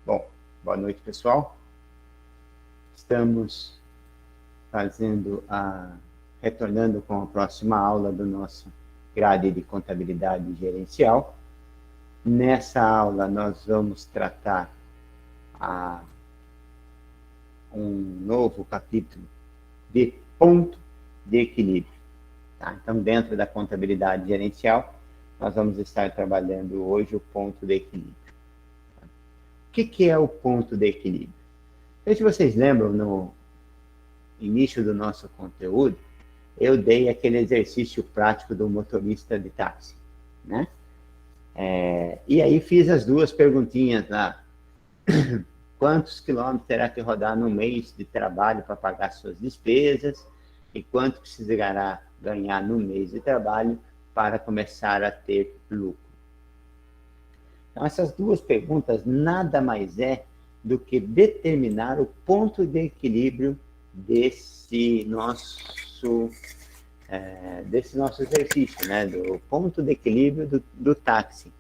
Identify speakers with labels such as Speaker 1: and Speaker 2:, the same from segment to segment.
Speaker 1: Bom, boa noite, pessoal. Estamos retornando com a próxima aula do nosso grade de contabilidade gerencial. Nessa aula, nós vamos tratar um novo capítulo de ponto de equilíbrio. Tá? Então, dentro da contabilidade gerencial, nós vamos estar trabalhando hoje o ponto de equilíbrio. O que é o ponto de equilíbrio? Então, se vocês lembram, no início do nosso conteúdo, eu dei aquele exercício prático do motorista de táxi, né? E aí fiz as duas perguntinhas lá. Quantos quilômetros terá que rodar no mês de trabalho para pagar suas despesas? E quanto precisará ganhar no mês de trabalho para começar a ter lucro? Então, essas duas perguntas nada mais é do que determinar o ponto de equilíbrio desse nosso exercício, né? Do ponto de equilíbrio do táxi.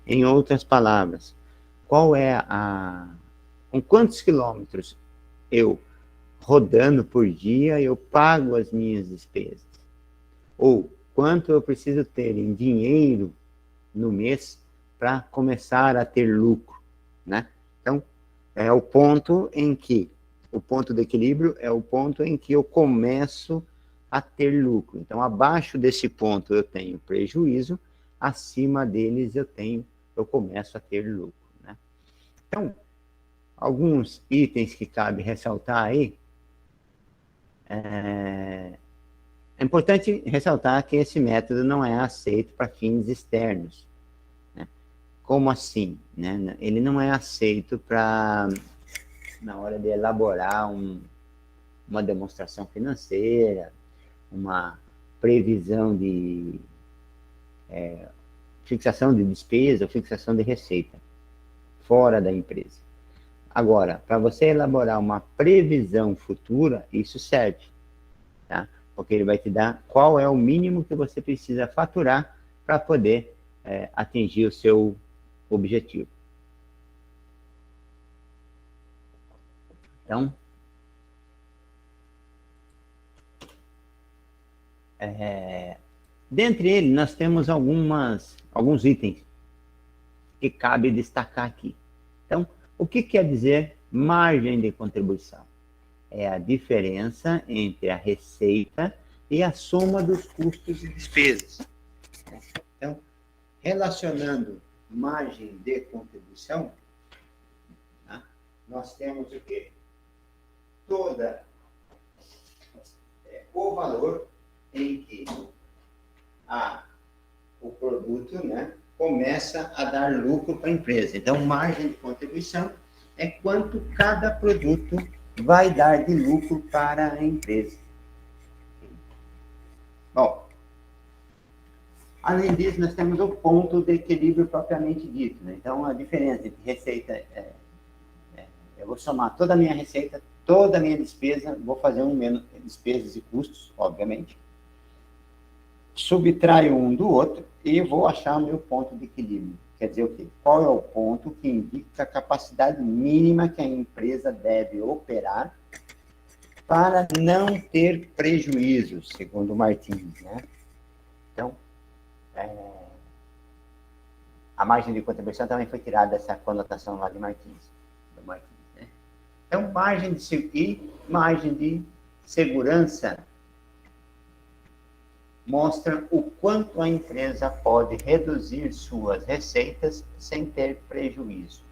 Speaker 1: Em outras palavras, com quantos quilômetros eu, rodando por dia, eu pago as minhas despesas? Ou quanto eu preciso ter em dinheiro no mês para começar a ter lucro, né? Então, é o ponto de equilíbrio é o ponto em que eu começo a ter lucro. Então, abaixo desse ponto eu tenho prejuízo, acima deles eu começo a ter lucro, né? Então, alguns itens que cabe ressaltar aí. É importante ressaltar que esse método não é aceito para fins externos. Como assim? Né? Ele não é aceito na hora de elaborar uma demonstração financeira, uma previsão de fixação de despesa ou fixação de receita fora da empresa. Agora, para você elaborar uma previsão futura, isso serve, tá? Porque ele vai te dar qual é o mínimo que você precisa faturar para poder atingir o seu objetivo. Então, dentre eles, nós temos alguns itens que cabe destacar aqui. Então, o que quer dizer margem de contribuição? É a diferença entre a receita e a soma dos custos e despesas. Então, relacionando margem de contribuição, tá? Nós temos o quê? O valor em que o produto, né, começa a dar lucro para a empresa. Então, margem de contribuição é quanto cada produto vai dar de lucro para a empresa. Bom, além disso, nós temos o ponto de equilíbrio propriamente dito, né? Então, a diferença entre receita eu vou somar toda a minha receita, toda a minha despesa, vou fazer menos despesas e custos, obviamente, subtraio um do outro e vou achar o meu ponto de equilíbrio. Quer dizer o quê? Qual é o ponto que indica a capacidade mínima que a empresa deve operar para não ter prejuízos, segundo Martins, né? Então, a margem de contribuição também foi tirada dessa conotação lá de Martins. Né? Então, margem de segurança mostra o quanto a empresa pode reduzir suas receitas sem ter prejuízo.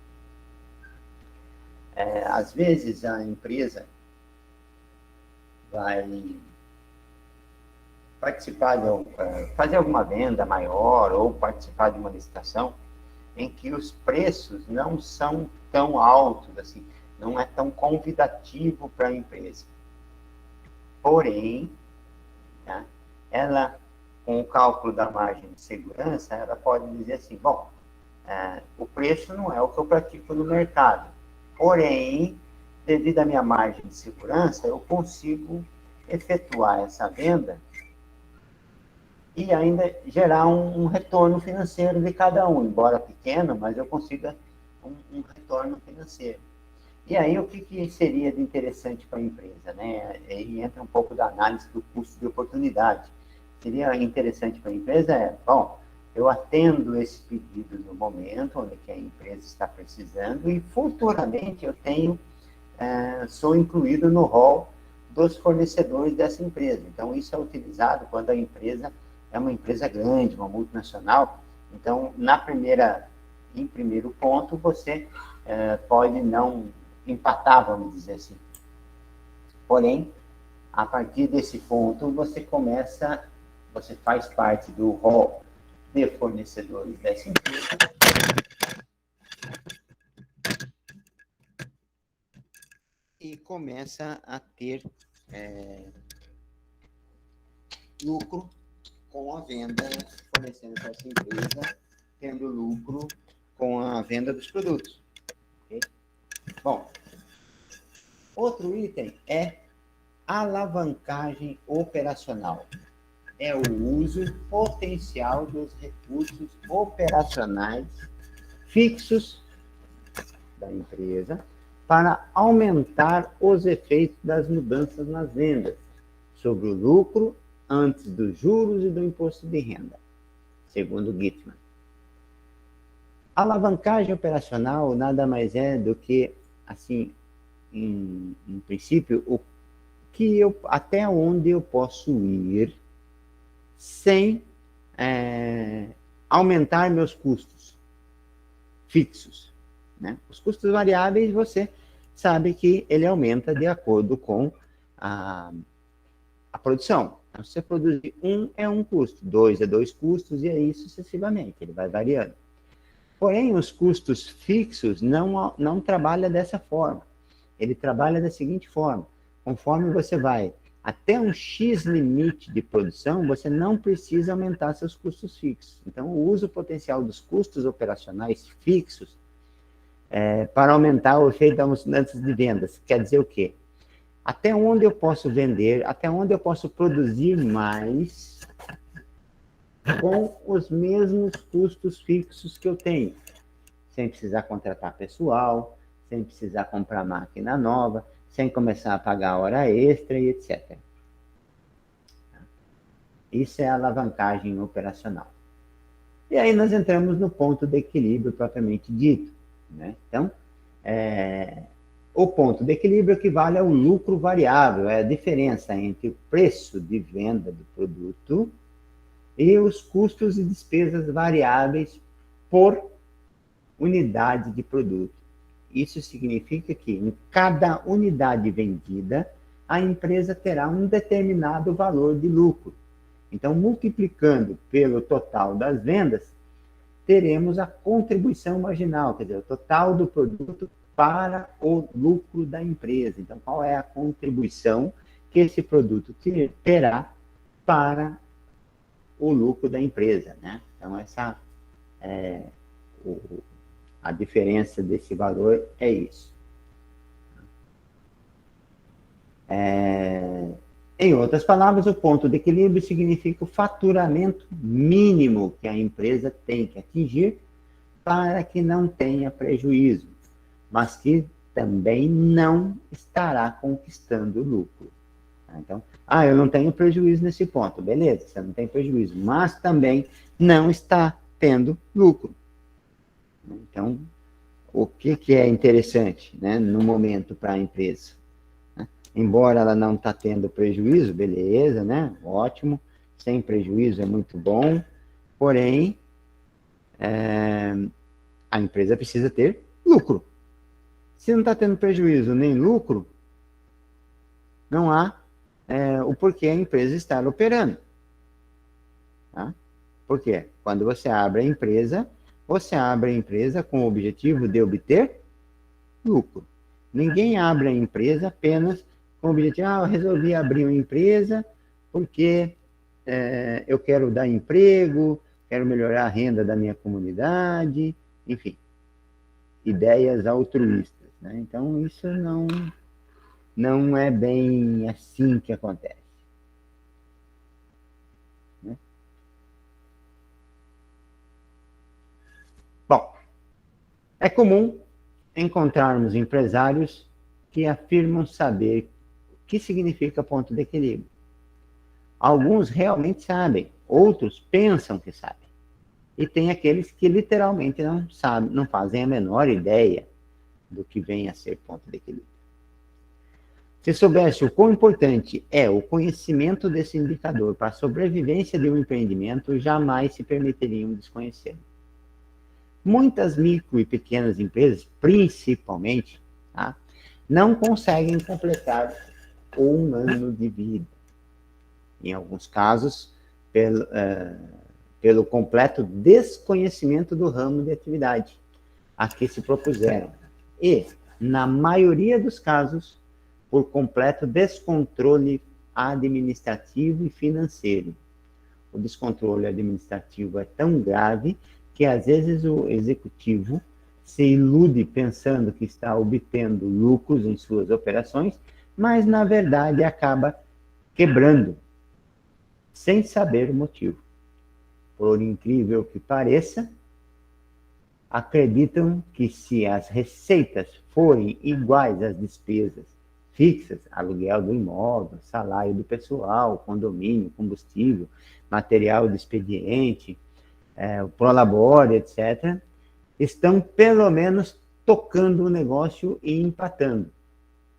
Speaker 1: Às vezes, a empresa vai participar fazer alguma venda maior ou participar de uma licitação em que os preços não são tão altos, assim, não é tão convidativo para a empresa. Porém, tá? Ela, com o cálculo da margem de segurança, ela pode dizer assim, bom, o preço não é o que eu pratico no mercado, porém, devido à minha margem de segurança, eu consigo efetuar essa venda e ainda gerar um retorno financeiro de cada um, embora pequeno, mas eu consiga um retorno financeiro. E aí, o que seria de interessante para a empresa, né? Aí entra um pouco da análise do custo de oportunidade. Seria interessante para a empresa bom, eu atendo esse pedido no momento onde que a empresa está precisando e futuramente eu sou incluído no rol dos fornecedores dessa empresa. Então, isso é utilizado quando a empresa é uma empresa grande, uma multinacional. Então, em primeiro ponto, você pode não empatar, vamos dizer assim. Porém, a partir desse ponto, você faz parte do rol de fornecedores dessa empresa e começa a ter lucro com a venda, fornecendo para essa empresa, tendo lucro com a venda dos produtos. Okay? Bom, outro item é alavancagem operacional. É o uso potencial dos recursos operacionais fixos da empresa para aumentar os efeitos das mudanças nas vendas sobre o lucro antes dos juros e do imposto de renda, segundo Gitman. A alavancagem operacional nada mais é do que, assim, em princípio, até onde eu posso ir sem aumentar meus custos fixos. Né? Os custos variáveis, você sabe que ele aumenta de acordo com a produção. Então, se você produzir é um custo, 2 é 2 custos, e aí sucessivamente, ele vai variando. Porém, os custos fixos não trabalham dessa forma. Ele trabalha da seguinte forma: conforme você vai até um X limite de produção, você não precisa aumentar seus custos fixos. Então, o uso potencial dos custos operacionais fixos para aumentar o efeito das mudanças de vendas. Quer dizer o quê? Até onde eu posso vender, até onde eu posso produzir mais com os mesmos custos fixos que eu tenho, sem precisar contratar pessoal, sem precisar comprar máquina nova, sem começar a pagar hora extra e etc. Isso é a alavancagem operacional. E aí nós entramos no ponto de equilíbrio propriamente dito. Né? Então, o ponto de equilíbrio equivale ao lucro variável, é a diferença entre o preço de venda do produto e os custos e despesas variáveis por unidade de produto. Isso significa que em cada unidade vendida, a empresa terá um determinado valor de lucro. Então, multiplicando pelo total das vendas, teremos a contribuição marginal, quer dizer, o total do produto para o lucro da empresa. Então, qual é a contribuição que esse produto terá para o lucro da empresa, né? Então, essa a diferença desse valor é isso. Em outras palavras, o ponto de equilíbrio significa o faturamento mínimo que a empresa tem que atingir para que não tenha prejuízo, mas que também não estará conquistando lucro. Então, eu não tenho prejuízo nesse ponto. Beleza, você não tem prejuízo, mas também não está tendo lucro. Então, o que é interessante, né, no momento para a empresa? Embora ela não está tendo prejuízo, beleza, né? Ótimo. Sem prejuízo é muito bom. Porém, a empresa precisa ter lucro. Se não está tendo prejuízo nem lucro, não há o porquê a empresa estar operando. Tá? Por quê? Quando você abre a empresa com o objetivo de obter lucro. Ninguém abre a empresa apenas com o objetivo, eu resolvi abrir uma empresa porque eu quero dar emprego, quero melhorar a renda da minha comunidade, enfim, ideias altruístas. Né? Então, isso não é bem assim que acontece. Né? Bom, É comum encontrarmos empresários que afirmam saber o que significa ponto de equilíbrio. Alguns realmente sabem, outros pensam que sabem. E tem aqueles que literalmente não sabem, não fazem a menor ideia do que vem a ser ponto de equilíbrio. Se soubesse o quão importante é o conhecimento desse indicador para a sobrevivência de um empreendimento, jamais se permitiriam desconhecê-lo. Muitas micro e pequenas empresas, principalmente, tá, não conseguem completar 1 ano de vida. Em alguns casos, pelo completo desconhecimento do ramo de atividade a que se propuseram. E, na maioria dos casos, por completo descontrole administrativo e financeiro. O descontrole administrativo é tão grave que, às vezes, o executivo se ilude pensando que está obtendo lucros em suas operações, mas, na verdade, acaba quebrando, sem saber o motivo. Por incrível que pareça, acreditam que se as receitas forem iguais às despesas fixas, aluguel do imóvel, salário do pessoal, condomínio, combustível, material de expediente, o prolabore, etc., estão pelo menos tocando o negócio e empatando,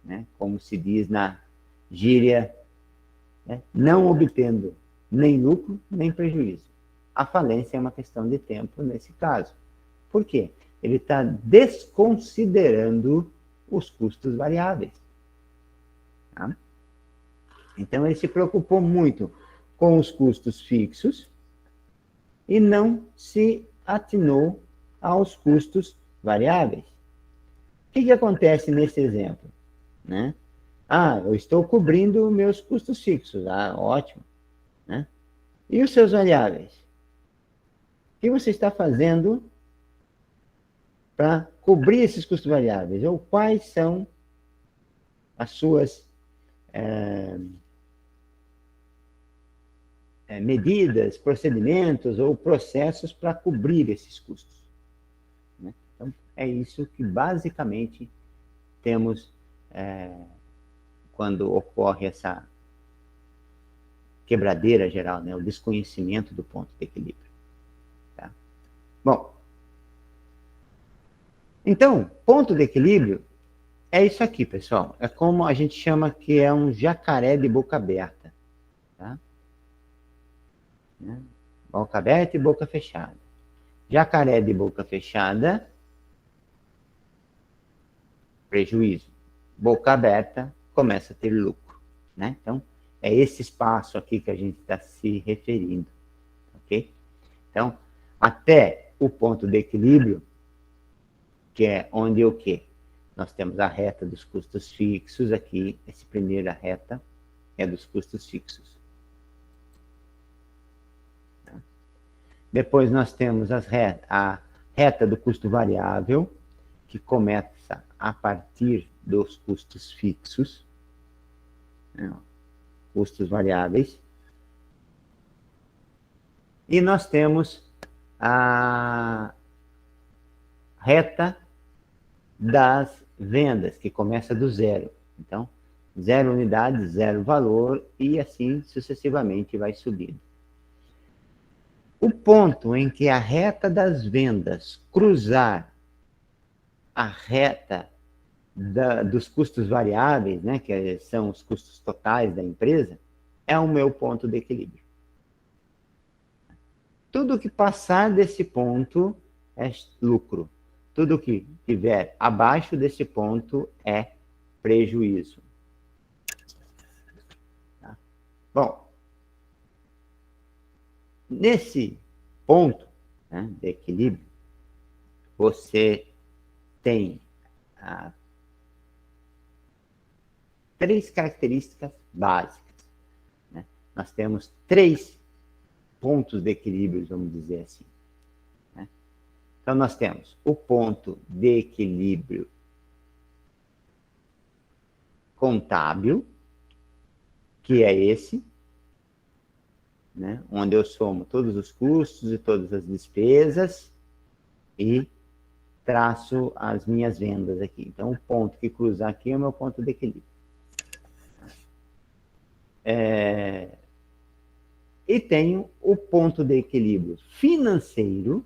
Speaker 1: né? Como se diz na gíria, né? Não obtendo nem lucro, nem prejuízo. A falência é uma questão de tempo nesse caso. Por quê? Ele está desconsiderando os custos variáveis. Tá? Então, ele se preocupou muito com os custos fixos e não se atinou aos custos variáveis. O que acontece nesse exemplo? Né? Eu estou cobrindo meus custos fixos. Ótimo. Né? E os seus variáveis? O que você está fazendo para cobrir esses custos variáveis? Ou quais são as suas medidas, procedimentos ou processos para cobrir esses custos? Né? Então, é isso que basicamente temos quando ocorre essa quebradeira geral, né? O desconhecimento do ponto de equilíbrio. Tá? Bom, então, ponto de equilíbrio é isso aqui, pessoal. É como a gente chama que é um jacaré de boca aberta. Tá? Boca aberta e boca fechada. Jacaré de boca fechada, prejuízo. Boca aberta, começa a ter lucro. Né? Então, é esse espaço aqui que a gente está se referindo. Ok? Então, até o ponto de equilíbrio, que é onde o quê? Nós temos a reta dos custos fixos aqui. Essa primeira reta é dos custos fixos. Depois nós temos a reta do custo variável, que começa a partir dos custos fixos, né? Custos variáveis. E nós temos a reta das vendas, que começa do zero. Então, 0 unidades, 0 valor, e assim sucessivamente vai subindo. O ponto em que a reta das vendas cruzar a reta dos custos variáveis, né, que são os custos totais da empresa, é o meu ponto de equilíbrio. Tudo que passar desse ponto é lucro. Tudo que estiver abaixo desse ponto é prejuízo. Tá? Bom, nesse ponto, né, de equilíbrio, você tem 3 características básicas. Né? Nós temos 3 pontos de equilíbrio, vamos dizer assim. Né? Então, nós temos o ponto de equilíbrio contábil, que é esse, né? Onde eu somo todos os custos e todas as despesas e traço as minhas vendas aqui. Então, o ponto que cruzar aqui é o meu ponto de equilíbrio. E tenho o ponto de equilíbrio financeiro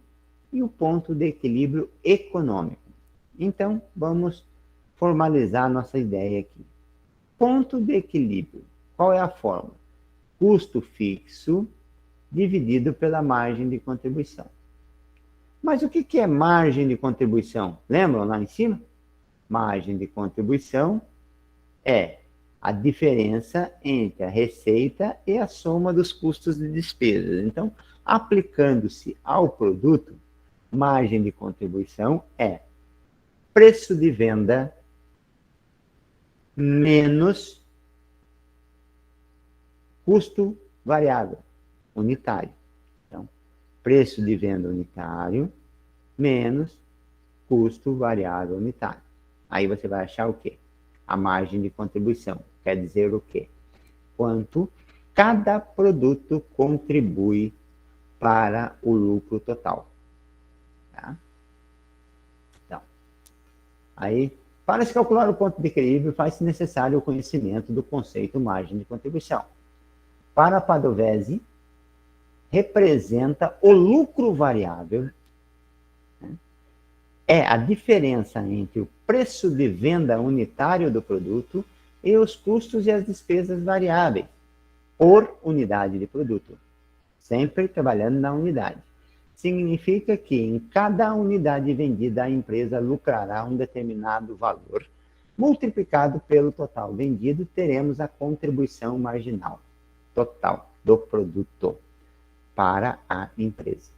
Speaker 1: e o ponto de equilíbrio econômico. Então, vamos formalizar nossa ideia aqui. Ponto de equilíbrio. Qual é a fórmula? Custo fixo dividido pela margem de contribuição. Mas o que é margem de contribuição? Lembram lá em cima? Margem de contribuição é a diferença entre a receita e a soma dos custos de despesas. Então, aplicando-se ao produto, margem de contribuição é preço de venda menos custo variável unitário. Então, preço de venda unitário menos custo variável unitário. Aí você vai achar o quê? A margem de contribuição. Quer dizer o quê? Quanto cada produto contribui para o lucro total. Tá? Então, aí, para se calcular o ponto de equilíbrio, faz-se necessário o conhecimento do conceito margem de contribuição. Para a Padovese, representa o lucro variável, né? É a diferença entre o preço de venda unitário do produto e os custos e as despesas variáveis por unidade de produto, sempre trabalhando na unidade. Significa que em cada unidade vendida a empresa lucrará um determinado valor, multiplicado pelo total vendido, teremos a contribuição marginal total do produto para a empresa.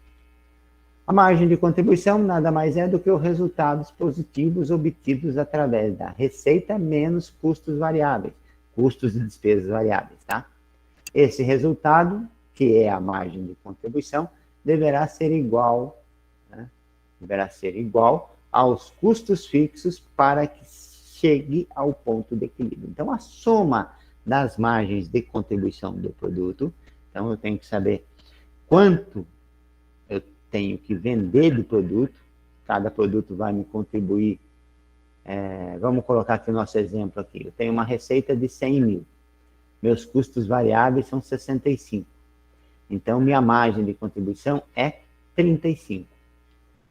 Speaker 1: A margem de contribuição nada mais é do que os resultados positivos obtidos através da receita menos custos variáveis, custos e despesas variáveis, tá? Esse resultado, que é a margem de contribuição, deverá ser igual, né? Deverá ser igual aos custos fixos para que chegue ao ponto de equilíbrio. Então, a soma das margens de contribuição do produto, então eu tenho que saber quanto eu tenho que vender do produto, cada produto vai me contribuir, vamos colocar aqui o nosso exemplo aqui, eu tenho uma receita de 100 mil, meus custos variáveis são 65, então minha margem de contribuição é 35.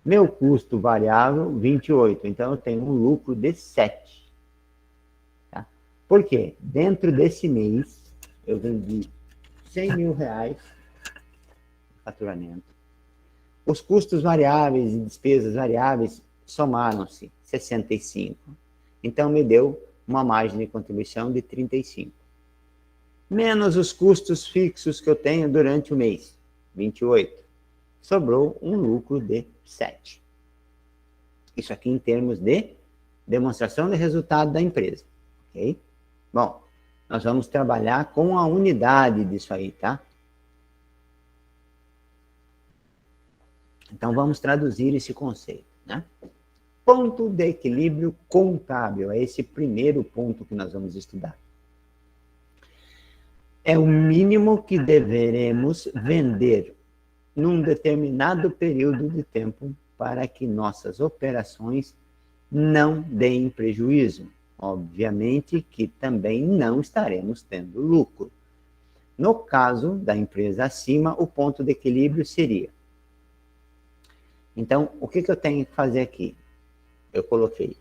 Speaker 1: Meu custo variável, 28, então eu tenho um lucro de 7. Tá? Por quê? Dentro desse mês, eu vendi 100 mil reais de faturamento. Os custos variáveis e despesas variáveis somaram-se 65. Então, me deu uma margem de contribuição de 35. Menos os custos fixos que eu tenho durante o mês, 28. Sobrou um lucro de 7. Isso aqui em termos de demonstração de resultado da empresa. Ok? Bom, nós vamos trabalhar com a unidade disso aí, tá? Então, vamos traduzir esse conceito, né? Ponto de equilíbrio contábil, é esse primeiro ponto que nós vamos estudar. É o mínimo que deveremos vender num determinado período de tempo para que nossas operações não deem prejuízo. Obviamente que também não estaremos tendo lucro. No caso da empresa acima, o ponto de equilíbrio seria... Então, o que eu tenho que fazer aqui? Eu coloquei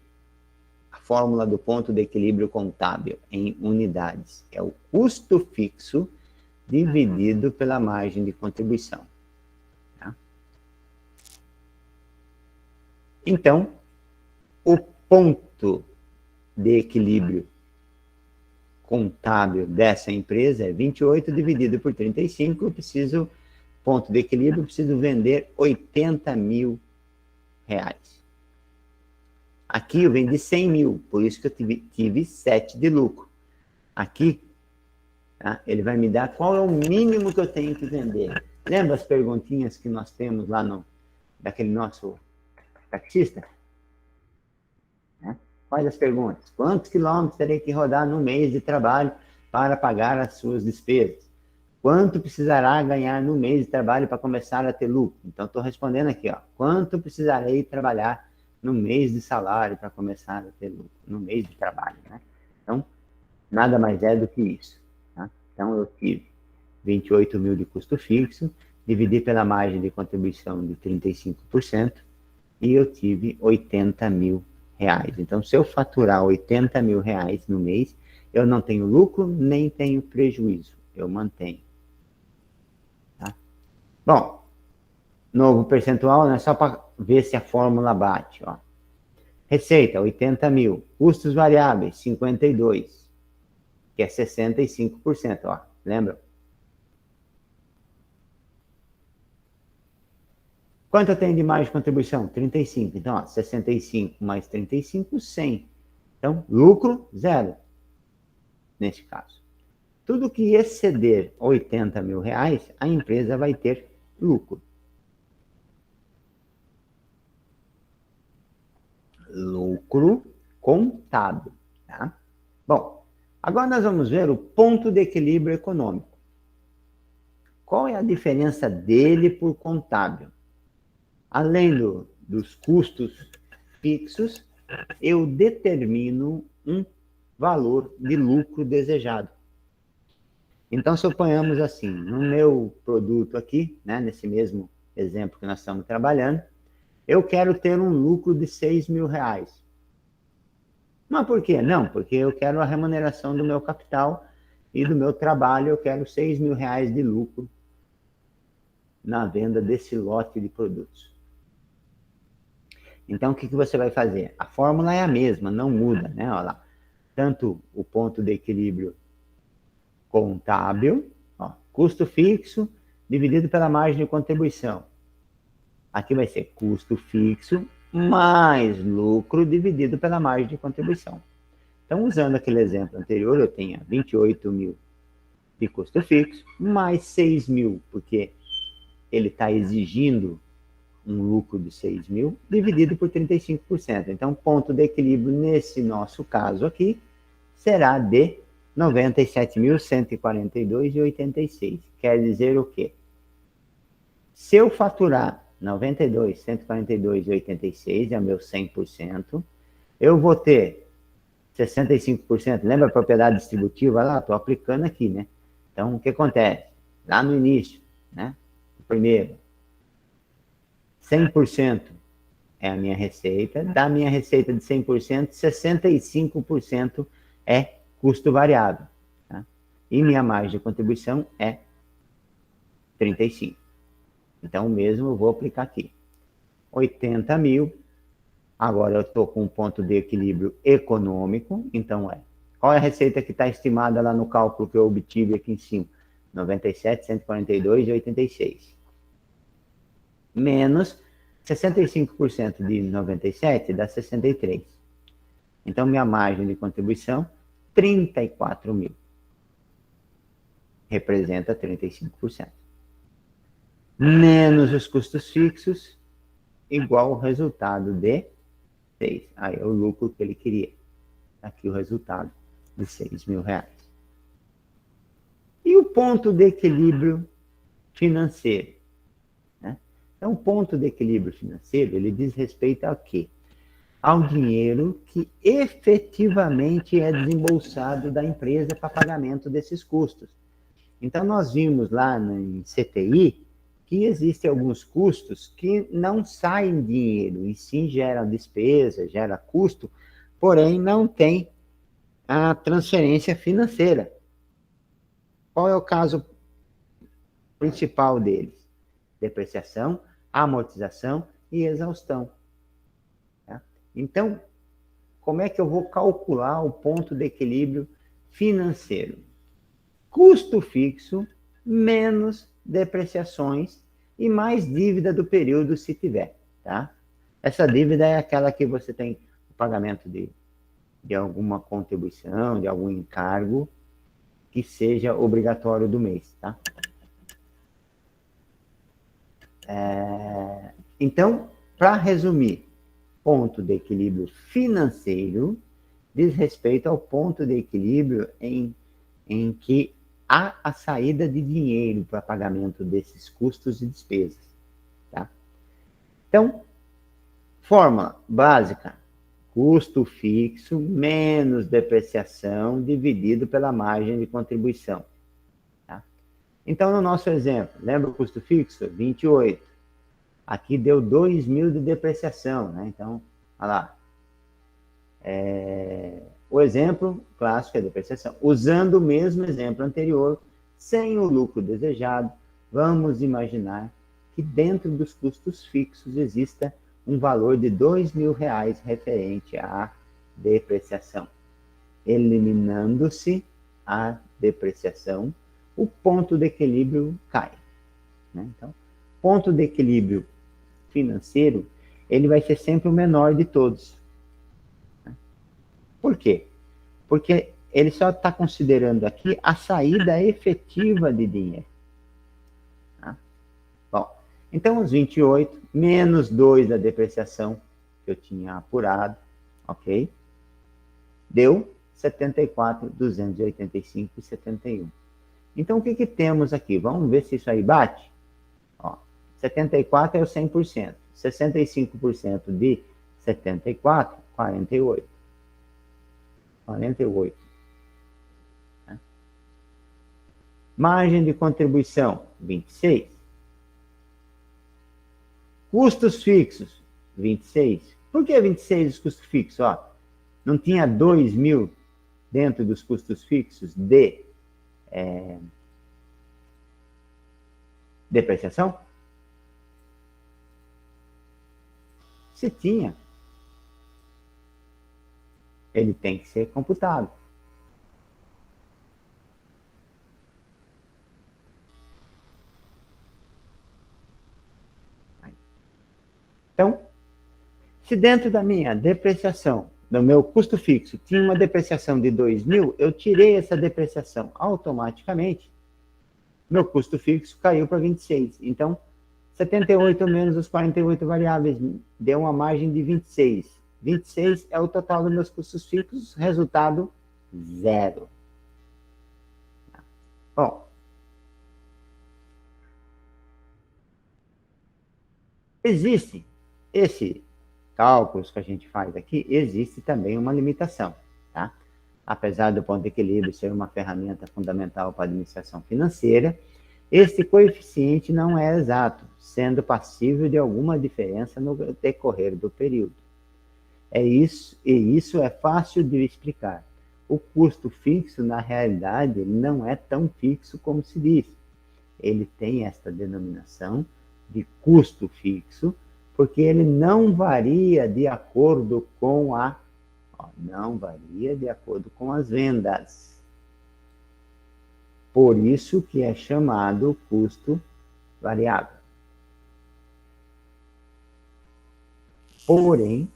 Speaker 1: a fórmula do ponto de equilíbrio contábil em unidades. É o custo fixo dividido pela margem de contribuição. Tá? Então, o ponto de equilíbrio contábil dessa empresa é 28 dividido por 35. Eu preciso... Ponto de equilíbrio, eu preciso vender 80 mil reais. Aqui eu vendi 100 mil, por isso que eu tive 7 de lucro. Aqui, tá, ele vai me dar qual é o mínimo que eu tenho que vender. Lembra as perguntinhas que nós temos lá daquele nosso taxista? Né? Quais as perguntas? Quantos quilômetros terei que rodar no mês de trabalho para pagar as suas despesas? Quanto precisará ganhar no mês de trabalho para começar a ter lucro? Então, estou respondendo aqui, ó. Quanto precisarei trabalhar no mês de salário para começar a ter lucro, no mês de trabalho, né? Então, nada mais é do que isso. Tá? Então, eu tive 28 mil de custo fixo, dividi pela margem de contribuição de 35%, e eu tive 80 mil reais. Então, se eu faturar 80 mil reais no mês, eu não tenho lucro, nem tenho prejuízo. Eu mantenho. Tá? Bom, novo percentual, né? Só para ver se a fórmula bate. Ó. Receita, 80 mil. Custos variáveis, 52, que é 65%. Ó. Lembra? Quanto eu tenho de margem de contribuição? 35. Então, ó, 65 mais 35, 100. Então, lucro, zero, nesse caso. Tudo que exceder 80 mil reais, a empresa vai ter lucro. Lucro contábil. Tá? Bom, agora nós vamos ver o ponto de equilíbrio econômico. Qual é a diferença dele por contábil? Além dos custos fixos, eu determino um valor de lucro desejado. Então, suponhamos assim, no meu produto aqui, né, nesse mesmo exemplo que nós estamos trabalhando, eu quero ter um lucro de 6 mil reais. Mas por quê? Não, porque eu quero a remuneração do meu capital e do meu trabalho, eu quero 6 mil reais de lucro na venda desse lote de produtos. Então, o que você vai fazer? A fórmula é a mesma, não muda, né? Olha lá. Tanto o ponto de equilíbrio contábil, ó, custo fixo dividido pela margem de contribuição. Aqui vai ser custo fixo mais lucro dividido pela margem de contribuição. Então, usando aquele exemplo anterior, eu tenho 28 mil de custo fixo, mais 6 mil, porque ele está exigindo um lucro de 6 mil, dividido por 35%. Então, ponto de equilíbrio, nesse nosso caso aqui, será de 97.142,86. Quer dizer o quê? Se eu faturar 92.142,86, é o meu 100%, eu vou ter 65%. Lembra a propriedade distributiva lá? Estou aplicando aqui, né? Então, o que acontece? Lá no início, né? Primeiro, 100% é a minha receita. Da minha receita de 100%, 65% é custo variável. Tá? E minha margem de contribuição é 35%. Então, mesmo eu vou aplicar aqui. 80 mil. Agora eu estou com um ponto de equilíbrio econômico. Então, qual é a receita que está estimada lá no cálculo que eu obtive aqui em cima? 97.142,86. Menos 65% de 97 dá 63. Então, minha margem de contribuição, 34 mil. Representa 35%. Menos os custos fixos, igual o resultado de 6. Aí é o lucro que ele queria. Aqui o resultado de 6 mil reais. E o ponto de equilíbrio financeiro? Né? Então, o ponto de equilíbrio financeiro, ele diz respeito ao quê? Ao dinheiro que efetivamente é desembolsado da empresa para pagamento desses custos. Então, nós vimos lá em CTI que existem alguns custos que não saem dinheiro, e sim geram despesa, gera custo, porém não tem a transferência financeira. Qual é o caso principal deles? Depreciação, amortização e exaustão. Tá? Então, como é que eu vou calcular o ponto de equilíbrio financeiro? Custo fixo menos depreciações e mais dívida do período, se tiver. Tá? Essa dívida é aquela que você tem o pagamento de alguma contribuição, de algum encargo que seja obrigatório do mês. Tá? Então, para resumir, ponto de equilíbrio financeiro diz respeito ao ponto de equilíbrio em que há a saída de dinheiro para pagamento desses custos e despesas. Tá? Então, Fórmula básica: custo fixo menos depreciação dividido pela margem de contribuição. Tá? Então, no nosso exemplo, lembra o custo fixo? 28. Aqui deu 2.000 de depreciação, né? Então, olha lá. O exemplo clássico é depreciação. Usando o mesmo exemplo anterior, sem o lucro desejado, vamos imaginar que dentro dos custos fixos exista um valor de R$2.000 referente à depreciação. Eliminando-se a depreciação, o ponto de equilíbrio cai. Né? Então, ponto de equilíbrio financeiro, ele vai ser sempre o menor de todos. Por quê? Porque ele só está considerando aqui a saída efetiva de dinheiro. Tá? Bom, então os 28 menos 2 da depreciação que eu tinha apurado, ok? Deu 74.285,71. Então o que temos aqui? Vamos ver se isso aí bate? Ó, 74 é o 100%. 65% de 74, 48. 48. Né? Margem de contribuição, 26. Custos fixos, 26. Por que 26 os custos fixos? Ó, não tinha 2.000 dentro dos custos fixos de depreciação? Se tinha, ele tem que ser computado. Então, se dentro da minha depreciação, do meu custo fixo, tinha uma depreciação de 2.000, eu tirei essa depreciação automaticamente, meu custo fixo caiu para 26. Então, 78 menos os 48 variáveis deu uma margem de 26. 26 é o total dos meus custos fixos, resultado 0. Bom, existe esse cálculos que a gente faz aqui, existe também uma limitação, tá? Apesar do ponto de equilíbrio ser uma ferramenta fundamental para a administração financeira, este coeficiente não é exato, sendo passível de alguma diferença no decorrer do período. Isso é fácil de explicar. O custo fixo, na realidade, ele não é tão fixo como se diz. Ele tem esta denominação de custo fixo, porque ele não varia de acordo com não varia de acordo com as vendas. Por isso que é chamado custo variável. Porém,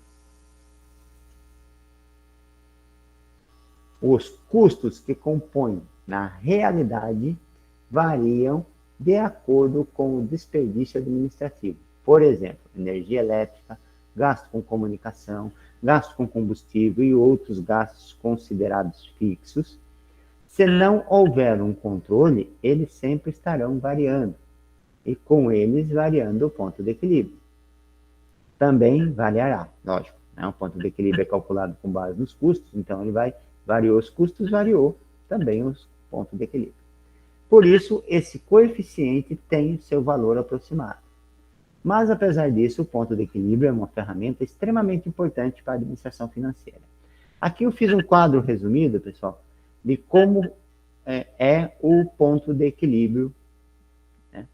Speaker 1: os custos que compõem na realidade variam de acordo com o desperdício administrativo. Por exemplo, energia elétrica, gasto com comunicação, gasto com combustível e outros gastos considerados fixos. Se não houver um controle, eles sempre estarão variando, e com eles variando o ponto de equilíbrio. Também variará, lógico, né? O ponto de equilíbrio é calculado com base nos custos, então ele variou os custos, variou também os pontos de equilíbrio. Por isso, esse coeficiente tem seu valor aproximado. Mas, apesar disso, o ponto de equilíbrio é uma ferramenta extremamente importante para a administração financeira. Aqui eu fiz um quadro resumido, pessoal, de como é o ponto de equilíbrio, né?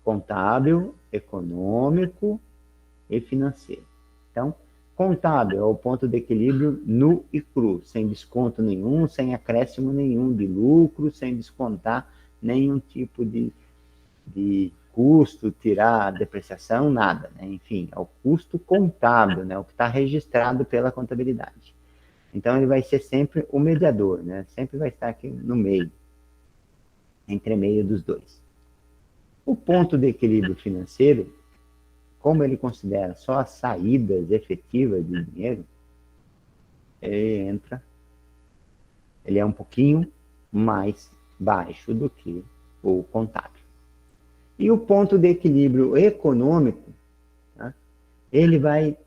Speaker 1: Contábil, econômico e financeiro. Então, contábil é o ponto de equilíbrio nu e cru, sem desconto nenhum, sem acréscimo nenhum de lucro, sem descontar nenhum tipo de custo, tirar a depreciação, nada, né? Enfim, é o custo contábil, né? O que está registrado pela contabilidade. Então, ele vai ser sempre o mediador, né? Sempre vai estar aqui no meio, entre meio dos dois. O ponto de equilíbrio financeiro, como ele considera só as saídas efetivas de dinheiro, ele é um pouquinho mais baixo do que o contábil. E o ponto de equilíbrio econômico, ele vai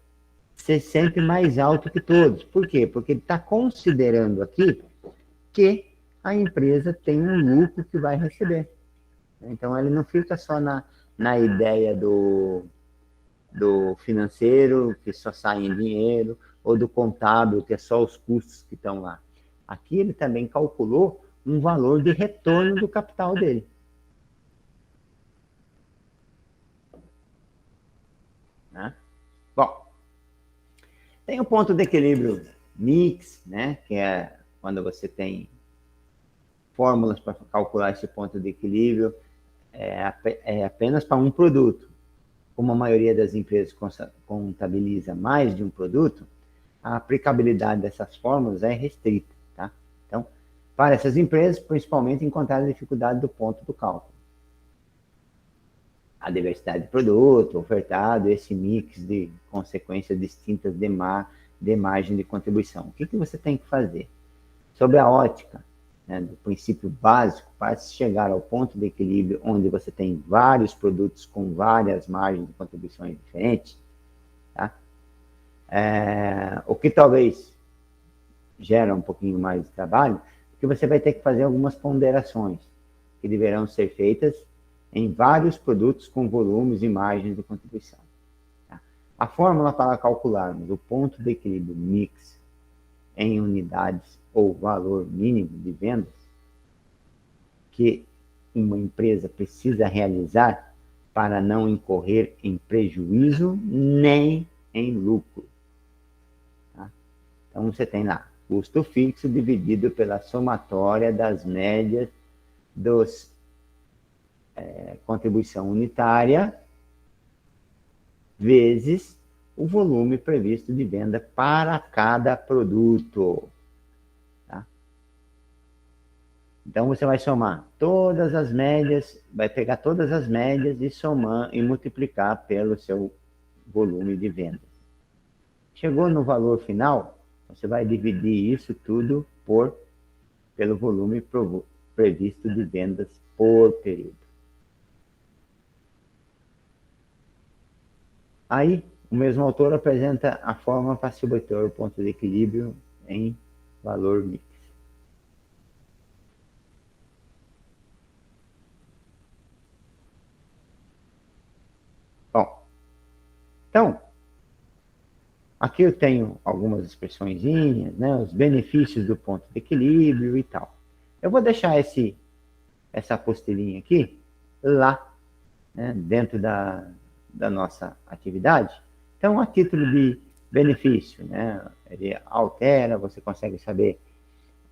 Speaker 1: ser sempre mais alto que todos. Por quê? Porque ele está considerando aqui que a empresa tem um lucro que vai receber. Então, ele não fica só na ideia do financeiro, que só sai em dinheiro, ou do contábil, que é só os custos que estão lá. Aqui ele também calculou um valor de retorno do capital dele. Né? Bom, tem o ponto de equilíbrio mix, né, que é quando você tem fórmulas para calcular esse ponto de equilíbrio, é apenas para um produto. Como a maioria das empresas contabiliza mais de um produto, a aplicabilidade dessas fórmulas é restrita. Tá? Então, para essas empresas, principalmente encontrar a dificuldade do ponto do cálculo. A diversidade de produto, ofertado, esse mix de consequências distintas de margem de contribuição. O que você tem que fazer? Sobre a ótica, né, do princípio básico, para se chegar ao ponto de equilíbrio onde você tem vários produtos com várias margens de contribuições diferentes, tá? O que talvez gera um pouquinho mais de trabalho, porque você vai ter que fazer algumas ponderações que deverão ser feitas em vários produtos com volumes e margens de contribuição. Tá? A fórmula para calcularmos o ponto de equilíbrio mix em unidades ou valor mínimo de vendas que uma empresa precisa realizar para não incorrer em prejuízo nem em lucro. Tá? Então, você tem lá custo fixo dividido pela somatória das médias dos contribuição unitária vezes o volume previsto de venda para cada produto. Tá? Então, você vai somar todas as médias, vai pegar todas as médias e somar e multiplicar pelo seu volume de vendas. Chegou no valor final, você vai dividir isso tudo pelo volume previsto de vendas por período. Aí, o mesmo autor apresenta a forma para se obter o ponto de equilíbrio em valor mix. Bom, então, aqui eu tenho algumas expressõezinhas, né, os benefícios do ponto de equilíbrio e tal. Eu vou deixar essa apostilinha aqui lá, né, dentro da nossa atividade. Então, a título de benefício, né, ele altera, você consegue saber,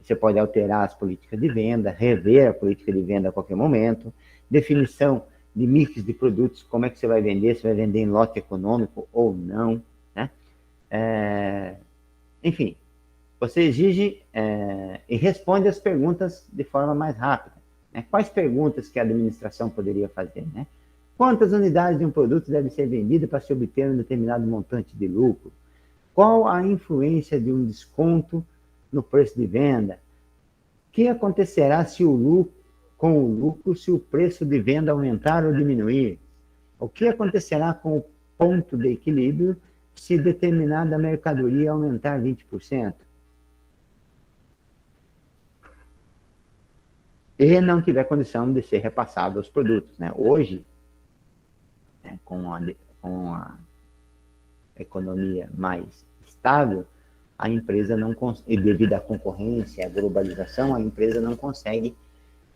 Speaker 1: você pode alterar as políticas de venda, rever a política de venda a qualquer momento, definição de mix de produtos, como é que você vai vender, se vai vender em lote econômico ou não, né? Enfim, você exige e responde as perguntas de forma mais rápida. Né? Quais perguntas que a administração poderia fazer, né? Quantas unidades de um produto devem ser vendidas para se obter um determinado montante de lucro? Qual a influência de um desconto no preço de venda? O que acontecerá com o lucro se o preço de venda aumentar ou diminuir? O que acontecerá com o ponto de equilíbrio se determinada mercadoria aumentar 20%? E não tiver condição de ser repassado aos produtos. Né? Hoje, né, com a economia mais estável, a empresa não consegue, devido à concorrência, à globalização, a empresa não consegue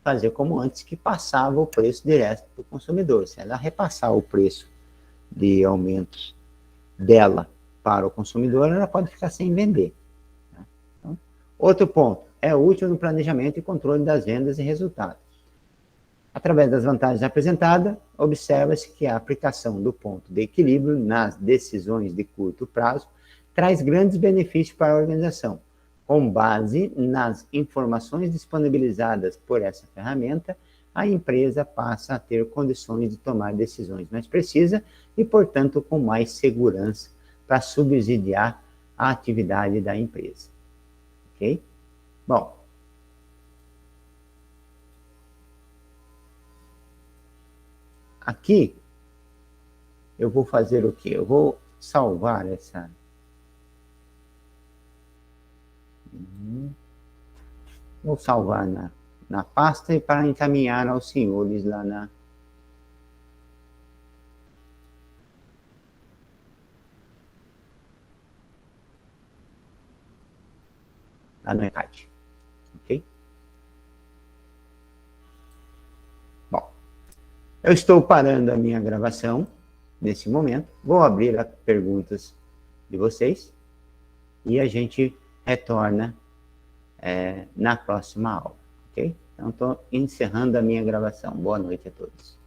Speaker 1: fazer como antes, que passava o preço direto para o consumidor. Se ela repassar o preço de aumentos dela para o consumidor, ela pode ficar sem vender. Né? Então, outro ponto, é útil no planejamento e controle das vendas e resultados. Através das vantagens apresentadas, observa-se que a aplicação do ponto de equilíbrio nas decisões de curto prazo traz grandes benefícios para a organização. Com base nas informações disponibilizadas por essa ferramenta, a empresa passa a ter condições de tomar decisões mais precisas e, portanto, com mais segurança para subsidiar a atividade da empresa. Ok? Bom, aqui eu vou fazer o quê? Eu vou salvar essa. Vou salvar na pasta e para encaminhar aos senhores lá lá no ECAD. Ok? Bom, eu estou parando a minha gravação nesse momento. Vou abrir as perguntas de vocês e a gente retorna na próxima aula. Ok? Então, estou encerrando a minha gravação. Boa noite a todos.